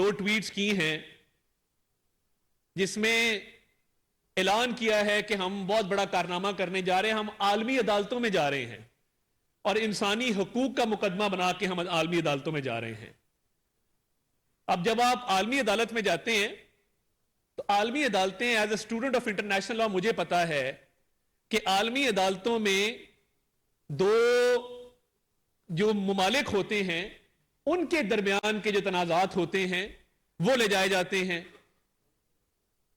2 tweets کی ہیں جس میں اعلان کیا ہے کہ ہم بہت بڑا کارنامہ کرنے جا رہے ہیں، ہم عالمی عدالتوں میں جا رہے ہیں اور انسانی حقوق کا مقدمہ بنا کے ہم عالمی عدالتوں میں جا رہے ہیں۔ اب جب آپ عالمی عدالت میں جاتے ہیں تو عالمی عدالتیں as a student of international law مجھے پتا ہے کہ عالمی عدالتوں میں 2 جو ممالک ہوتے ہیں ان کے درمیان کے جو تنازعات ہوتے ہیں وہ لے جائے جاتے ہیں،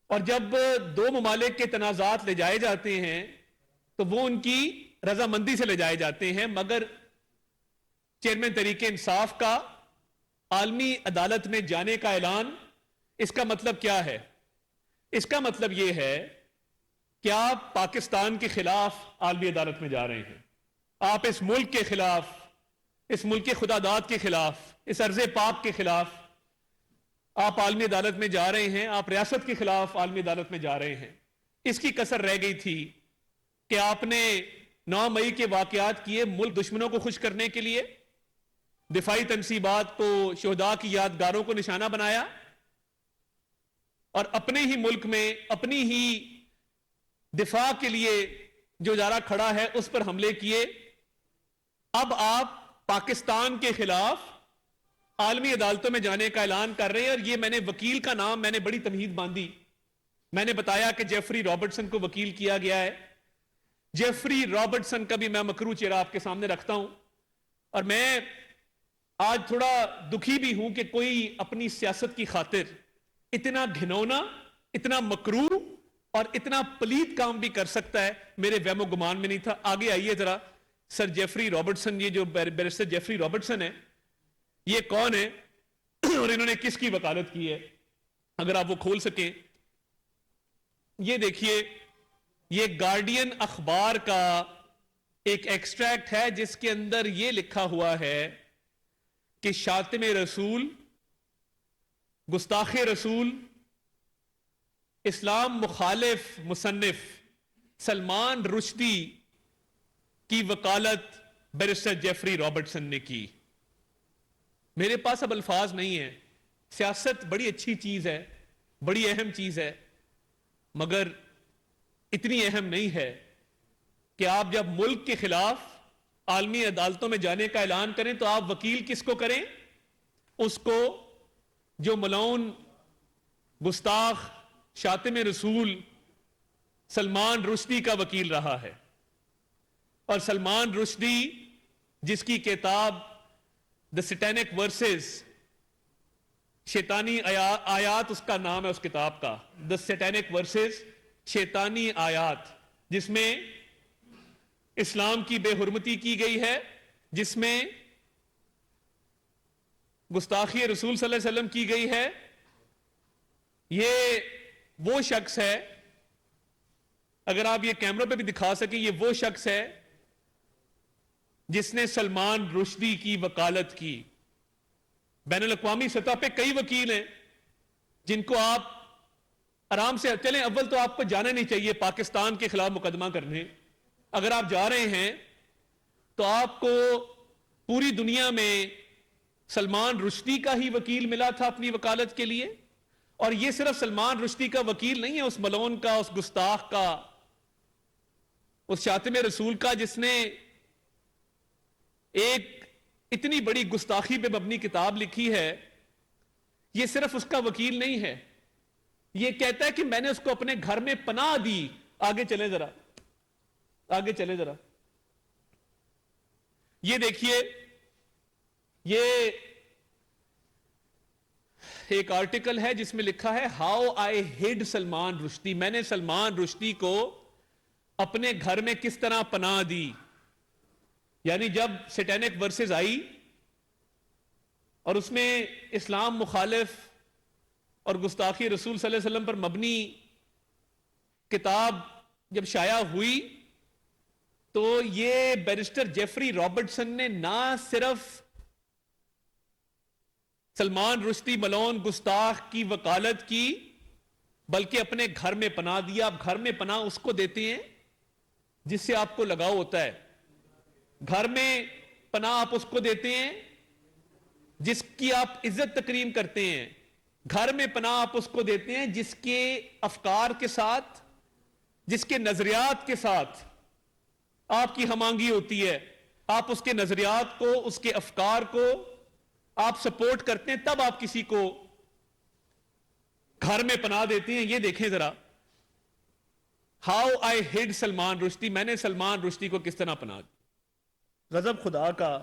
اور جب 2 ممالک کے تنازعات لے جائے جاتے ہیں تو وہ ان کی رضامندی سے لے جائے جاتے ہیں، مگر چیئرمین تحریک انصاف کا عالمی عدالت میں جانے کا اعلان، اس کا مطلب کیا ہے؟ اس کا مطلب یہ ہے کہ آپ پاکستان کے خلاف عالمی عدالت میں جا رہے ہیں، آپ اس ملک کے خلاف، اس ملک کے خداداد کے خلاف، اس ارض پاک کے خلاف آپ عالمی عدالت میں جا رہے ہیں، آپ ریاست کے خلاف عالمی عدالت میں جا رہے ہیں۔ اس کی کسر رہ گئی تھی کہ آپ نے 9 مئی کے واقعات کیے ملک دشمنوں کو خوش کرنے کے لیے، دفاعی تنصیبات کو، شہداء کی یادگاروں کو نشانہ بنایا، اور اپنے ہی ملک میں اپنی ہی دفاع کے لیے جو ادارہ کھڑا ہے اس پر حملے کیے۔ اب آپ پاکستان کے خلاف عالمی عدالتوں میں جانے کا اعلان کر رہے ہیں، اور یہ میں نے وکیل کا نام میں نے بڑی تمہید باندھی، میں نے بتایا کہ جیفری رابرٹسن کو وکیل کیا گیا ہے۔ جیفری رابرٹسن کا بھی میں مکروہ چہرہ آپ کے سامنے رکھتا ہوں، اور میں آج تھوڑا دکھی بھی ہوں کہ کوئی اپنی سیاست کی خاطر اتنا گھنونا، اتنا مکروہ اور اتنا پلید کام بھی کر سکتا ہے، میرے وہم و گمان میں نہیں تھا۔ آگے آئیے ذرا، سر جیفری رابرٹسن، یہ جو بیرسٹر جیفری رابرٹسن ہے یہ کون ہے اور انہوں نے کس کی وکالت کی ہے، اگر آپ وہ کھول سکیں۔ یہ دیکھیے، یہ گارڈین اخبار کا ایک ایکسٹریکٹ ہے جس کے اندر یہ لکھا ہوا ہے کہ شاتم رسول، گستاخ رسول، اسلام مخالف مصنف سلمان رشدی کی وکالت بیرسٹر جیفری رابرٹسن نے کی۔ میرے پاس اب الفاظ نہیں ہیں، سیاست بڑی اچھی چیز ہے، بڑی اہم چیز ہے، مگر اتنی اہم نہیں ہے کہ آپ جب ملک کے خلاف عالمی عدالتوں میں جانے کا اعلان کریں تو آپ وکیل کس کو کریں؟ اس کو جو ملعون، گستاخ، شاتم رسول سلمان رشدی کا وکیل رہا ہے۔ اور سلمان رشدی جس کی کتاب دا سیٹینک ورسز، شیطانی آیات اس کا نام ہے اس کتاب کا، دا سیٹینک ورسز، شیطانی آیات، جس میں اسلام کی بے حرمتی کی گئی ہے، جس میں گستاخی رسول صلی اللہ علیہ وسلم کی گئی ہے۔ یہ وہ شخص ہے، اگر آپ یہ کیمرہ پہ بھی دکھا سکیں، یہ وہ شخص ہے جس نے سلمان رشدی کی وکالت کی۔ بین الاقوامی سطح پہ کئی وکیل ہیں جن کو آپ آرام سے چلیں، اول تو آپ کو جانا نہیں چاہیے پاکستان کے خلاف مقدمہ کرنے۔ اگر آپ جا رہے ہیں تو آپ کو پوری دنیا میں سلمان رشدی کا ہی وکیل ملا تھا اپنی وکالت کے لیے، اور یہ صرف سلمان رشدی کا وکیل نہیں ہے، اس ملعون کا، اس گستاخ کا، اس شاتم رسول کا، جس نے ایک اتنی بڑی گستاخی پہ مبنی کتاب لکھی ہے۔ یہ صرف اس کا وکیل نہیں ہے، یہ کہتا ہے کہ میں نے اس کو اپنے گھر میں پناہ دی۔ آگے چلیں ذرا، آگے چلیں ذرا، یہ دیکھیے، یہ ایک آرٹیکل ہے جس میں لکھا ہے how I had Salman Rushdie, میں نے سلمان رشدی کو اپنے گھر میں کس طرح پناہ دی۔ یعنی جب سیٹینک ورسز آئی اور اس میں اسلام مخالف اور گستاخی رسول صلی اللہ علیہ وسلم پر مبنی کتاب جب شائع ہوئی تو یہ بیرسٹر جیفری رابرٹسن نے نہ صرف سلمان رشدی ملعون گستاخ کی وکالت کی بلکہ اپنے گھر میں پناہ دیا۔ آپ گھر میں پناہ اس کو دیتے ہیں جس سے آپ کو لگاؤ ہوتا ہے، گھر میں پناہ آپ اس کو دیتے ہیں جس کی آپ عزت تکریم کرتے ہیں، گھر میں پناہ آپ اس کو دیتے ہیں جس کے افکار کے ساتھ، جس کے نظریات کے ساتھ آپ کی ہم آہنگی ہوتی ہے، آپ اس کے نظریات کو، اس کے افکار کو آپ سپورٹ کرتے ہیں، تب آپ کسی کو گھر میں پناہ دیتے ہیں. یہ دیکھیں ذرا، how I had Salman Rushdie, میں نے سلمان رشدی کو کس طرح پناہ دی. غضب خدا کا.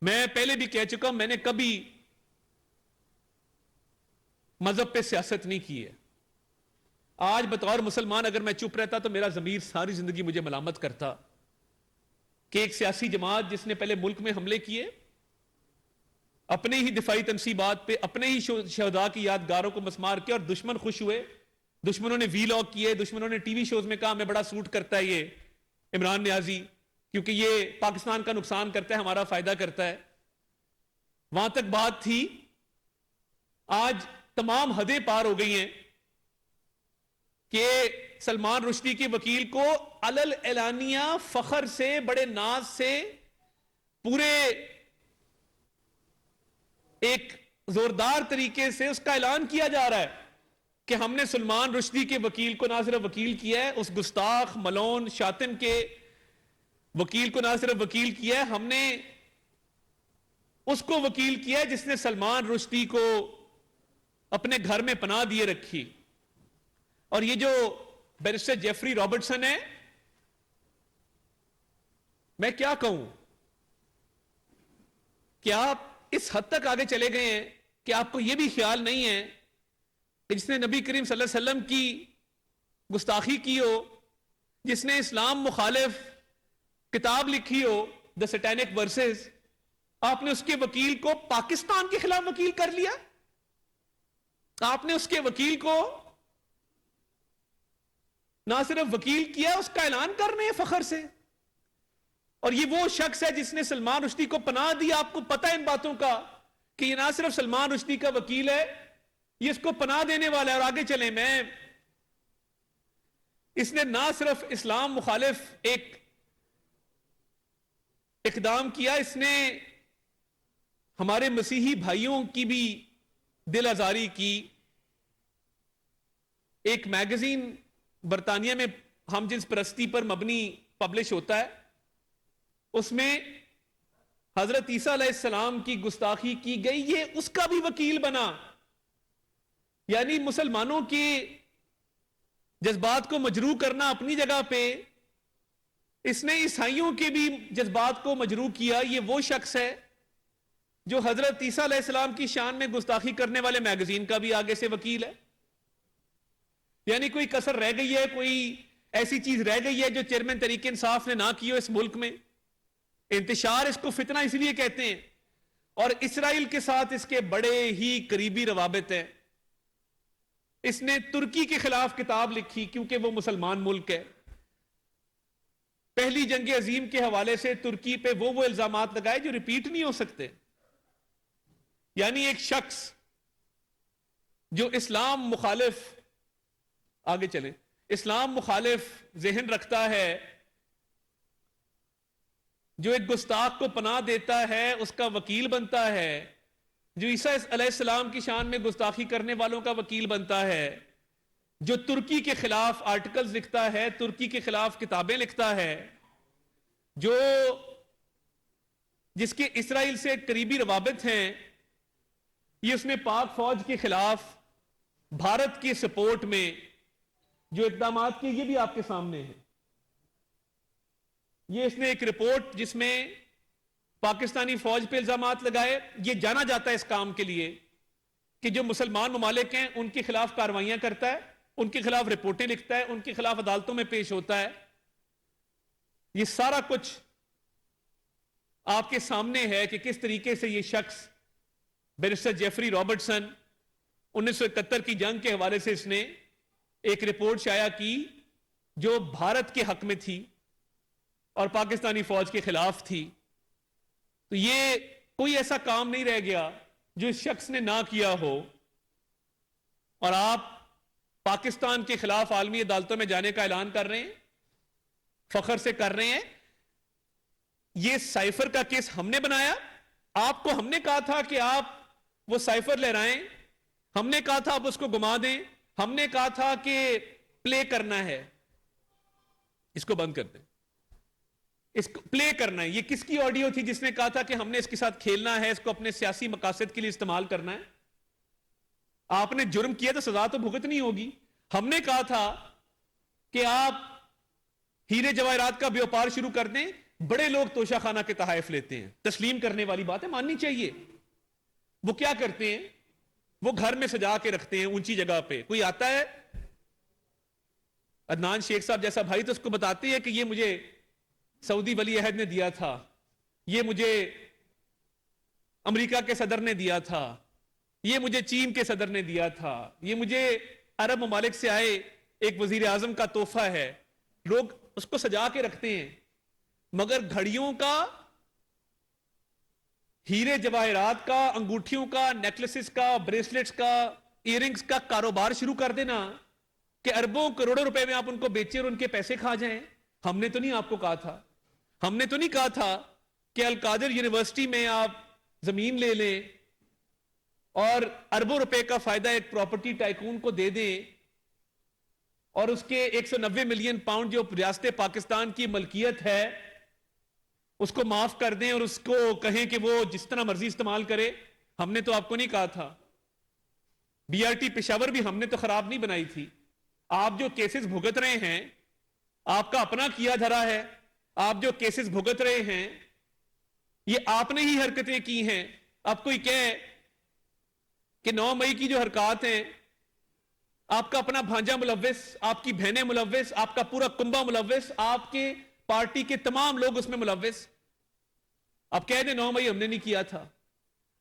میں پہلے بھی کہہ چکا ہوں، میں نے کبھی مذہب پہ سیاست نہیں کی ہے. آج بطور مسلمان اگر میں چپ رہتا تو میرا ضمیر ساری زندگی مجھے ملامت کرتا کہ ایک سیاسی جماعت جس نے پہلے ملک میں حملے کیے، اپنے ہی دفاعی تنصیبات پہ، اپنے ہی شہداء کی یادگاروں کو مسمار کیا، اور دشمن خوش ہوئے. دشمنوں نے وی لاگ کیے، دشمنوں نے ٹی وی شوز میں کہا ہمیں بڑا سوٹ کرتا ہے یہ عمران نیازی، کیونکہ یہ پاکستان کا نقصان کرتا ہے، ہمارا فائدہ کرتا ہے. وہاں تک بات تھی. آج تمام حدیں پار ہو گئی ہیں کہ سلمان رشدی کے وکیل کو علل اعلانیہ فخر سے، بڑے ناز سے، پورے ایک زوردار طریقے سے اس کا اعلان کیا جا رہا ہے کہ ہم نے سلمان رشدی کے وکیل کو نہ صرف وکیل کیا ہے، اس گستاخ ملون شاطن کے وکیل کو نہ صرف وکیل کیا ہے، ہم نے اس کو وکیل کیا ہے جس نے سلمان رشدی کو اپنے گھر میں پناہ دیے رکھی. اور یہ جو بیرسٹر جیفری رابرٹسن ہے، میں کیا کہوں کہ آپ اس حد تک آگے چلے گئے ہیں کہ آپ کو یہ بھی خیال نہیں ہے کہ جس نے نبی کریم صلی اللہ علیہ وسلم کی گستاخی کی ہو، جس نے اسلام مخالف کتاب لکھی ہو دا سیٹینک ورسز، آپ نے اس کے وکیل کو پاکستان کے خلاف وکیل کر لیا. آپ نے اس کے وکیل کو نہ صرف وکیل کیا، اس کا اعلان کر رہے ہیں فخر سے. اور یہ وہ شخص ہے جس نے سلمان رشدی کو پناہ دی. آپ کو پتہ ہے ان باتوں کا کہ یہ نہ صرف سلمان رشدی کا وکیل ہے، یہ اس کو پناہ دینے والا ہے. اور آگے چلیں، اس نے نہ صرف اسلام مخالف ایک اقدام کیا، اس نے ہمارے مسیحی بھائیوں کی بھی دل آزاری کی. ایک میگزین برطانیہ میں ہم جنس پرستی پر مبنی پبلش ہوتا ہے، اس میں حضرت عیسیٰ علیہ السلام کی گستاخی کی گئی، یہ اس کا بھی وکیل بنا. یعنی مسلمانوں کے جذبات کو مجروح کرنا اپنی جگہ پہ، اس نے عیسائیوں کے بھی جذبات کو مجروح کیا. یہ وہ شخص ہے جو حضرت عیسیٰ علیہ السلام کی شان میں گستاخی کرنے والے میگزین کا بھی آگے سے وکیل ہے. یعنی کوئی کسر رہ گئی ہے، کوئی ایسی چیز رہ گئی ہے جو چیئرمین تحریک انصاف نے نہ کی ہو اس ملک میں. انتشار اس کو فتنہ اس لیے کہتے ہیں. اور اسرائیل کے ساتھ اس کے بڑے ہی قریبی روابط ہیں. اس نے ترکی کے خلاف کتاب لکھی کیونکہ وہ مسلمان ملک ہے. پہلی جنگ عظیم کے حوالے سے ترکی پہ وہ الزامات لگائے جو ریپیٹ نہیں ہو سکتے. یعنی ایک شخص جو اسلام مخالف، آگے چلیں، اسلام مخالف ذہن رکھتا ہے، جو ایک گستاخ کو پناہ دیتا ہے، اس کا وکیل بنتا ہے، جو عیسیٰ علیہ السلام کی شان میں گستاخی کرنے والوں کا وکیل بنتا ہے، جو ترکی کے خلاف آرٹیکلز لکھتا ہے، ترکی کے خلاف کتابیں لکھتا ہے، جو جس کے اسرائیل سے قریبی روابط ہیں، یہ اس نے پاک فوج کے خلاف بھارت کی سپورٹ میں جو اقدامات کیے، یہ بھی آپ کے سامنے ہیں. یہ اس نے ایک رپورٹ جس میں پاکستانی فوج پہ الزامات لگائے. یہ جانا جاتا ہے اس کام کے لیے کہ جو مسلمان ممالک ہیں ان کے خلاف کارروائیاں کرتا ہے، ان کے خلاف رپورٹیں لکھتا ہے، ان کے خلاف عدالتوں میں پیش ہوتا ہے. یہ سارا کچھ آپ کے سامنے ہے کہ کس طریقے سے یہ شخص بیرسٹر جیفری رابرٹسن 1971 کی جنگ کے حوالے سے اس نے ایک رپورٹ شائع کی جو بھارت کے حق میں تھی اور پاکستانی فوج کے خلاف تھی. تو یہ کوئی ایسا کام نہیں رہ گیا جو اس شخص نے نہ کیا ہو. اور آپ پاکستان کے خلاف عالمی عدالتوں میں جانے کا اعلان کر رہے ہیں، فخر سے کر رہے ہیں. یہ سائفر کا کیس ہم نے بنایا. آپ کو ہم نے کہا تھا کہ آپ وہ سائفر لہرائیں. ہم نے کہا تھا آپ اس کو گما دیں. ہم نے کہا تھا کہ پلے کرنا ہے. اس کو بند کر دیں. اس کو پلے کرنا ہے. یہ کس کی آڈیو تھی جس نے کہا تھا کہ ہم نے اس کے ساتھ کھیلنا ہے, اس کو اپنے سیاسی مقاصد کے لیے استعمال کرنا ہے؟ آپ نے جرم کیا تو سزا تو بھگتنی ہوگی. ہم نے کہا تھا کہ آپ ہیرے جواہرات کا بیوپار شروع کر دیں. بڑے لوگ توشہ خانہ کے تحائف لیتے ہیں. تسلیم کرنے والی بات ہے, ماننی چاہیے. وہ کیا کرتے ہیں؟ وہ گھر میں سجا کے رکھتے ہیں اونچی جگہ پہ. کوئی آتا ہے عدنان شیخ صاحب جیسا بھائی تو اس کو بتاتے ہیں کہ یہ مجھے سعودی ولی عہد نے دیا تھا, یہ مجھے امریکہ کے صدر نے دیا تھا, یہ مجھے چین کے صدر نے دیا تھا, یہ مجھے عرب ممالک سے آئے ایک وزیر اعظم کا تحفہ ہے. لوگ اس کو سجا کے رکھتے ہیں. مگر گھڑیوں کا, ہیرے جواہرات کا, انگوٹھیوں کا, نیکلسز کا, بریسلیٹس کا, ایئرنگز کا کاروبار شروع کر دینا کہ اربوں کروڑوں روپے میں آپ ان کو بیچیں اور ان کے پیسے کھا جائیں. ہم نے تو نہیں آپ کو کہا تھا. ہم نے تو نہیں کہا تھا کہ القادر یونیورسٹی میں آپ زمین لے لیں اور اربوں روپے کا فائدہ ایک پراپرٹی ٹائکون کو دے دیں اور اس کے 190 ملین پاؤنڈ جو ریاست پاکستان کی ملکیت ہے اس کو معاف کر دیں اور اس کو کہیں کہ وہ جس طرح مرضی استعمال کرے. ہم نے تو آپ کو نہیں کہا تھا. بی آر ٹی پشاور بھی ہم نے تو خراب نہیں بنائی تھی. آپ جو کیسز بھگت رہے ہیں آپ کا اپنا کیا دھرا ہے. آپ جو کیسز بھگت رہے ہیں یہ آپ نے ہی حرکتیں کی ہیں. اب کوئی کہے کہ 9 مئی کی جو حرکات ہیں آپ کا اپنا بھانجا ملوث, آپ کی بہنیں ملوث, آپ کا پورا کنبہ ملوث, آپ کے پارٹی کے تمام لوگ اس میں ملوث. اب کہہ دیں 9 مئی ہم نے نہیں کیا تھا.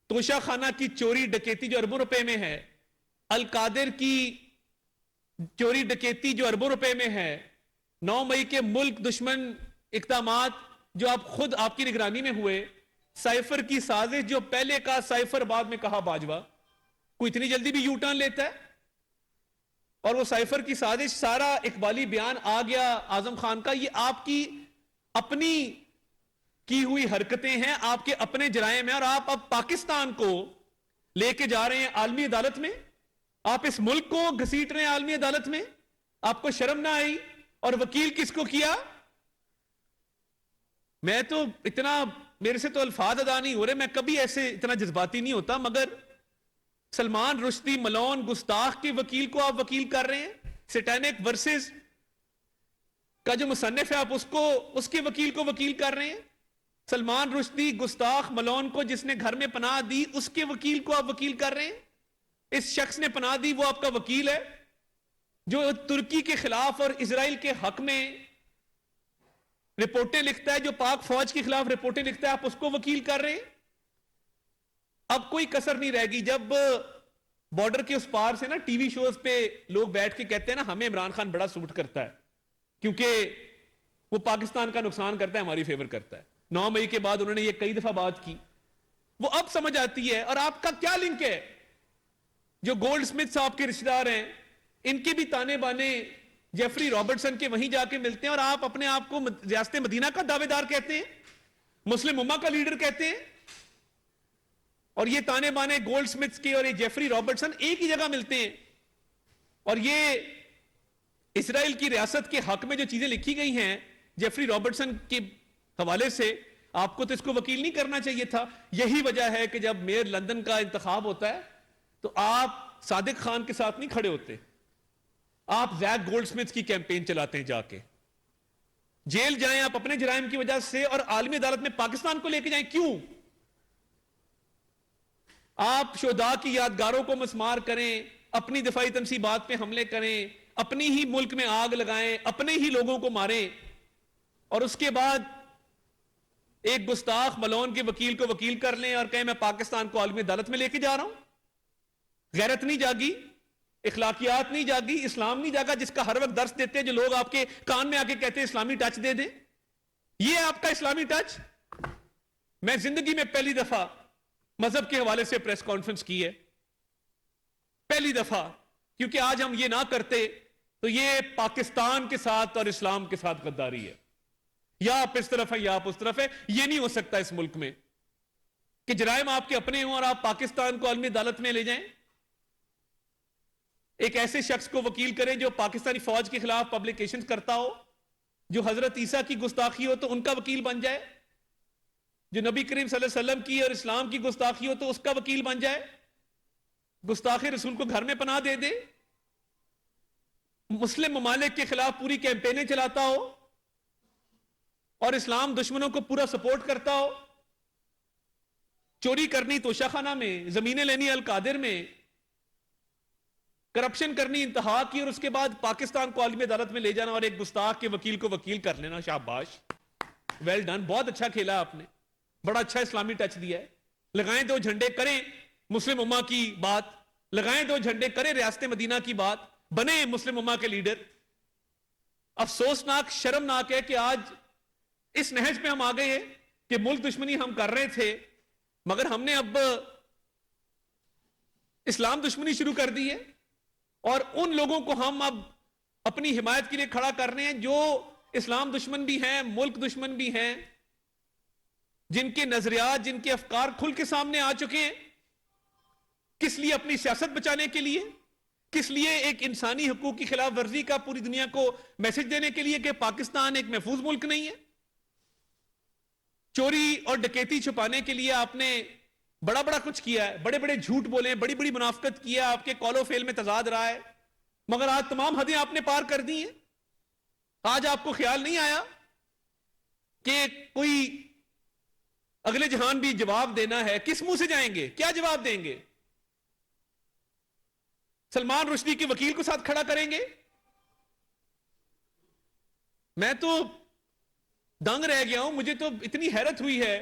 توشہ خانہ کی چوری ڈکیتی جو اربوں روپے میں ہے, القادر کی چوری ڈکیتی جو اربوں روپے میں ہے, 9 مئی کے ملک دشمن اقدامات جو آپ خود آپ کی نگرانی میں ہوئے, سائفر کی سازش جو پہلے کا سائفر بعد میں کہا باجوہ, کوئی اتنی جلدی بھی یو ٹرن لیتا ہے؟ اور وہ سائفر کی سازش سارا اقبالی بیان آ گیا اعظم خان کا. یہ آپ کی اپنی کی ہوئی حرکتیں ہیں, آپ کے اپنے جرائم ہیں, اور آپ اب پاکستان کو لے کے جا رہے ہیں عالمی عدالت میں. آپ اس ملک کو گھسیٹ رہے ہیں عالمی عدالت میں. آپ کو شرم نہ آئی؟ اور وکیل کس کو کیا؟ میں تو اتنا, میرے سے تو الفاظ ادا نہیں ہو رہے, میں کبھی ایسے اتنا جذباتی نہیں ہوتا, مگر سلمان رشدی ملون گستاخ کے وکیل کو آپ وکیل کر رہے ہیں. سیٹینک ورسز کا جو مصنف ہے آپ اس کے وکیل کو وکیل کر رہے ہیں. سلمان رشدی گستاخ ملون کو جس نے گھر میں پناہ دی اس کے وکیل کو آپ وکیل کر رہے ہیں. اس شخص نے پناہ دی, وہ آپ کا وکیل ہے. جو ترکی کے خلاف اور اسرائیل کے حق میں رپورٹیں لکھتا ہے, جو پاک فوج کے خلاف رپورٹیں لکھتا ہے, آپ اس کو وکیل کر رہے ہیں. اب کوئی کسر نہیں رہے گی. جب بارڈر کے اس پار سے نا ٹی وی شوز پہ لوگ بیٹھ کے کہتے ہیں نا ہمیں عمران خان بڑا سوٹ کرتا ہے کیونکہ وہ پاکستان کا نقصان کرتا ہے, ہماری فیور کرتا ہے. 9 مئی کے بعد انہوں نے یہ کئی دفعہ بات کی, وہ اب سمجھ آتی ہے. اور آپ کا کیا لنک ہے؟ جو گولڈ سمتھ صاحب کے رشتہ دار ہیں ان کے بھی تانے بانے جیفری رابرٹسن کے وہیں جا کے ملتے ہیں, اور آپ اپنے آپ کو ریاست مدینہ کا دعوے دار کہتے ہیں, مسلم امہ کا لیڈر کہتے ہیں, اور یہ تانے بانے گولڈ سمتھ کے اور یہ جیفری رابرٹسن ایک ہی جگہ ملتے ہیں. اور یہ اسرائیل کی ریاست کے حق میں جو چیزیں لکھی گئی ہیں جیفری رابرٹسن کے حوالے سے, آپ کو تو اس کو وکیل نہیں کرنا چاہیے تھا. یہی وجہ ہے کہ جب میئر لندن کا انتخاب ہوتا ہے تو آپ صادق خان کے ساتھ نہیں کھڑے ہوتے, آپ زیک گولڈ سمتھ کی کیمپین چلاتے ہیں. جا کے جیل جائیں آپ اپنے جرائم کی وجہ سے, اور عالمی عدالت میں پاکستان کو لے کے جائیں. کیوں؟ آپ شہداء کی یادگاروں کو مسمار کریں, اپنی دفاعی تنصیبات پہ حملے کریں, اپنی ہی ملک میں آگ لگائیں, اپنے ہی لوگوں کو ماریں, اور اس کے بعد ایک گستاخ ملون کے وکیل کو وکیل کر لیں اور کہیں میں پاکستان کو عالمی عدالت میں لے کے جا رہا ہوں. غیرت نہیں جاگی, اخلاقیات نہیں جاگی, اسلام نہیں جاگا جس کا ہر وقت درس دیتے ہیں جو لوگ آپ کے کان میں آ کے کہتے ہیں اسلامی ٹچ دے دیں. یہ آپ کا اسلامی ٹچ؟ میں زندگی میں پہلی دفعہ مذہب کے حوالے سے پریس کانفرنس کی ہے, پہلی دفعہ, کیونکہ آج ہم یہ نہ کرتے تو یہ پاکستان کے ساتھ اور اسلام کے ساتھ غداری ہے. یا آپ اس طرف ہے یا آپ اس طرف ہے, یہ نہیں ہو سکتا اس ملک میں. کہ جرائم آپ کے اپنے ہوں اور آپ پاکستان کو عالمی عدالت میں لے جائیں؟ ایک ایسے شخص کو وکیل کریں جو پاکستانی فوج کے خلاف پبلیکیشن کرتا ہو، جو حضرت عیسیٰ کی گستاخی ہو تو ان کا وکیل بن جائے، جو نبی کریم صلی اللہ علیہ وسلم کی اور اسلام کی گستاخی ہو تو اس کا وکیل بن جائے، گستاخ رسول کو گھر میں پناہ دے دے، مسلم ممالک کے خلاف پوری کیمپینیں چلاتا ہو اور اسلام دشمنوں کو پورا سپورٹ کرتا ہو، چوری کرنی توشہ خانہ میں، زمینیں لینی القادر میں، کرپشن کرنی انتہا کی، اور اس کے بعد پاکستان کو عالمی عدالت میں لے جانا اور ایک گستاخ کے وکیل کو وکیل کر لینا. شاباش، ویل ڈن، بہت اچھا کھیلا آپ نے، بڑا اچھا اسلامی ٹچ دیا ہے. لگائیں دو جھنڈے، کریں مسلم امہ کی بات، لگائیں دو جھنڈے، کریں ریاست مدینہ کی بات، بنے مسلم امہ کے لیڈر. افسوسناک، شرمناک ہے کہ آج اس نہج پہ ہم آ گئے ہیں کہ ملک دشمنی ہم کر رہے تھے مگر ہم نے اب اسلام دشمنی شروع کر دی ہے، اور ان لوگوں کو ہم اب اپنی حمایت کے لیے کھڑا کر رہے ہیں جو اسلام دشمن بھی ہیں، ملک دشمن بھی ہیں، جن کے نظریات، جن کے افکار کھل کے سامنے آ چکے ہیں. کس لیے؟ اپنی سیاست بچانے کے لیے. کس لیے؟ ایک انسانی حقوق کی خلاف ورزی کا پوری دنیا کو میسج دینے کے لیے کہ پاکستان ایک محفوظ ملک نہیں ہے. چوری اور ڈکیتی چھپانے کے لیے آپ نے بڑا بڑا کچھ کیا ہے، بڑے بڑے جھوٹ بولے، بڑی بڑی منافقت کیا، آپ کے قول و فعل میں تضاد رہا ہے، مگر آج تمام حدیں آپ نے پار کر دی ہیں. آج آپ کو خیال نہیں آیا کہ کوئی اگلے جہان بھی جواب دینا ہے. کس منہ سے جائیں گے؟ کیا جواب دیں گے؟ سلمان رشدی کے وکیل کو ساتھ کھڑا کریں گے؟ میں تو دنگ رہ گیا ہوں. مجھے تو اتنی حیرت ہوئی ہے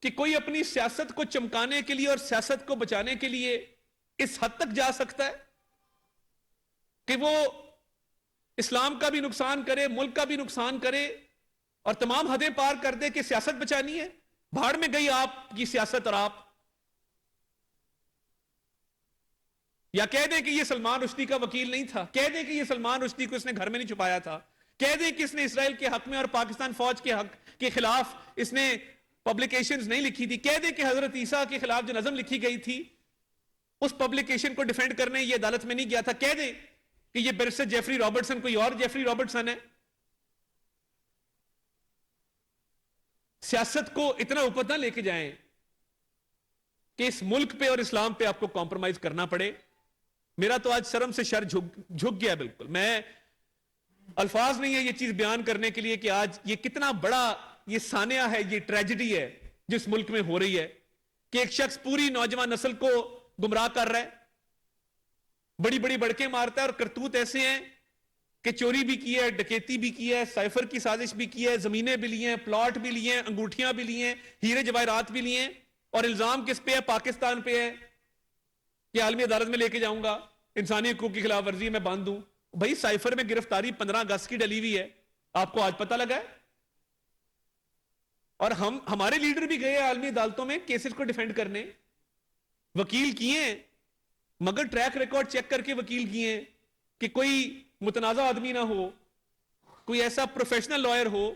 کہ کوئی اپنی سیاست کو چمکانے کے لیے اور سیاست کو بچانے کے لیے اس حد تک جا سکتا ہے کہ وہ اسلام کا بھی نقصان کرے، ملک کا بھی نقصان کرے اور تمام حدیں پار کر دے کہ سیاست بچانی ہے. بھاڑ میں گئی آپ کی سیاست. اور آپ یا کہہ دیں کہ یہ سلمان رشدی کا وکیل نہیں تھا، کہہ دیں کہ یہ سلمان رشدی کو اس نے گھر میں نہیں چھپایا تھا، کہہ دیں کہ اس نے اسرائیل کے حق میں اور پاکستان فوج کے حق کے خلاف اس نے پبلیکیشنز نہیں لکھی تھی، کہہ دیں کہ حضرت عیسیٰ کے خلاف جو نظم لکھی گئی تھی اس پبلیکیشن کو ڈیفینڈ کرنے یہ عدالت میں نہیں گیا تھا، کہہ دیں کہ یہ بیرسٹر جیفری رابرٹسن کوئی اور جیفری رابرٹسن ہے. سیاست کو اتنا اوپر نہ لے کے جائیں کہ اس ملک پہ اور اسلام پہ آپ کو کمپرومائز کرنا پڑے. میرا تو آج شرم سے سر جھک گیا بالکل. میں الفاظ نہیں ہے یہ چیز بیان کرنے کے لیے کہ آج یہ کتنا بڑا یہ سانحہ ہے، یہ ٹریجڈی ہے جس ملک میں ہو رہی ہے کہ ایک شخص پوری نوجوان نسل کو گمراہ کر رہا ہے، بڑی بڑی بڑکیں مارتا ہے، اور کرتوت ایسے ہیں کہ چوری بھی کی ہے، ڈکیتی بھی کی ہے، سائفر کی سازش بھی کی ہے، زمینیں بھی لی ہیں، پلاٹ بھی لیے ہیں، انگوٹھیاں بھی لی ہیں، ہیرے جواہرات بھی لیے ہیں، اور الزام کس پہ ہے؟ پاکستان پہ ہے کہ عالمی عدالت میں لے کے جاؤں گا، انسانی حقوق کی خلاف ورزی میں باندھ دوں. بھائی سائفر میں گرفتاری 15 اگست کی ڈلی ہوئی ہے، آپ کو آج پتہ لگا ہے؟ اور ہمارے لیڈر بھی گئے عالمی عدالتوں میں کیسز کو ڈیفینڈ کرنے، وکیل کیے ہیں، مگر ٹریک ریکارڈ چیک کر کے وکیل کیے ہیں کہ کوئی متنازع آدمی نہ ہو، کوئی ایسا پروفیشنل لائر ہو.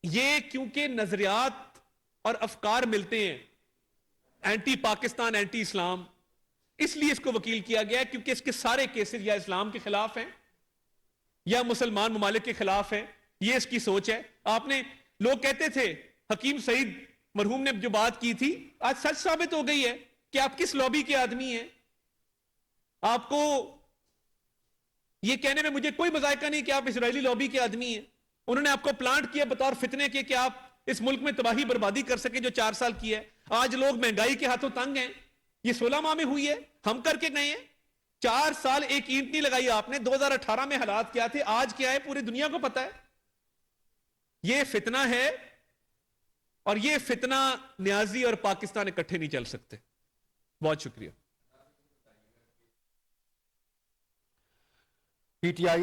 یہ کیونکہ نظریات اور افکار ملتے ہیں، اینٹی پاکستان، اینٹی اسلام، اس لیے اس کو وکیل کیا گیا ہے کیونکہ اس کے سارے کیسز یا اسلام کے خلاف ہیں یا مسلمان ممالک کے خلاف ہیں. یہ اس کی سوچ ہے. آپ نے لوگ کہتے تھے، حکیم سعید مرحوم نے جو بات کی تھی آج سچ ثابت ہو گئی ہے کہ آپ کس لابی کے آدمی ہیں. آپ کو یہ کہنے میں مجھے کوئی مذائقہ نہیں کہ آپ اسرائیلی لابی کے آدمی ہیں. انہوں نے آپ کو پلانٹ کیا بطور فتنے کے کہ آپ اس ملک میں تباہی بربادی کر سکیں جو 4 سال کی ہے. آج لوگ مہنگائی کے ہاتھوں تنگ ہیں. یہ 16 ماہ میں ہوئی ہے، ہم کر کے گئے ہیں. 4 سال ایک اینٹ نہیں لگائی آپ نے. 2018 میں حالات کیا تھے، آج کیا ہے پوری دنیا کو پتا ہے. یہ فتنہ ہے، اور یہ فتنہ نیازی اور پاکستان اکٹھے نہیں چل سکتے. بہت شکریہ. PTI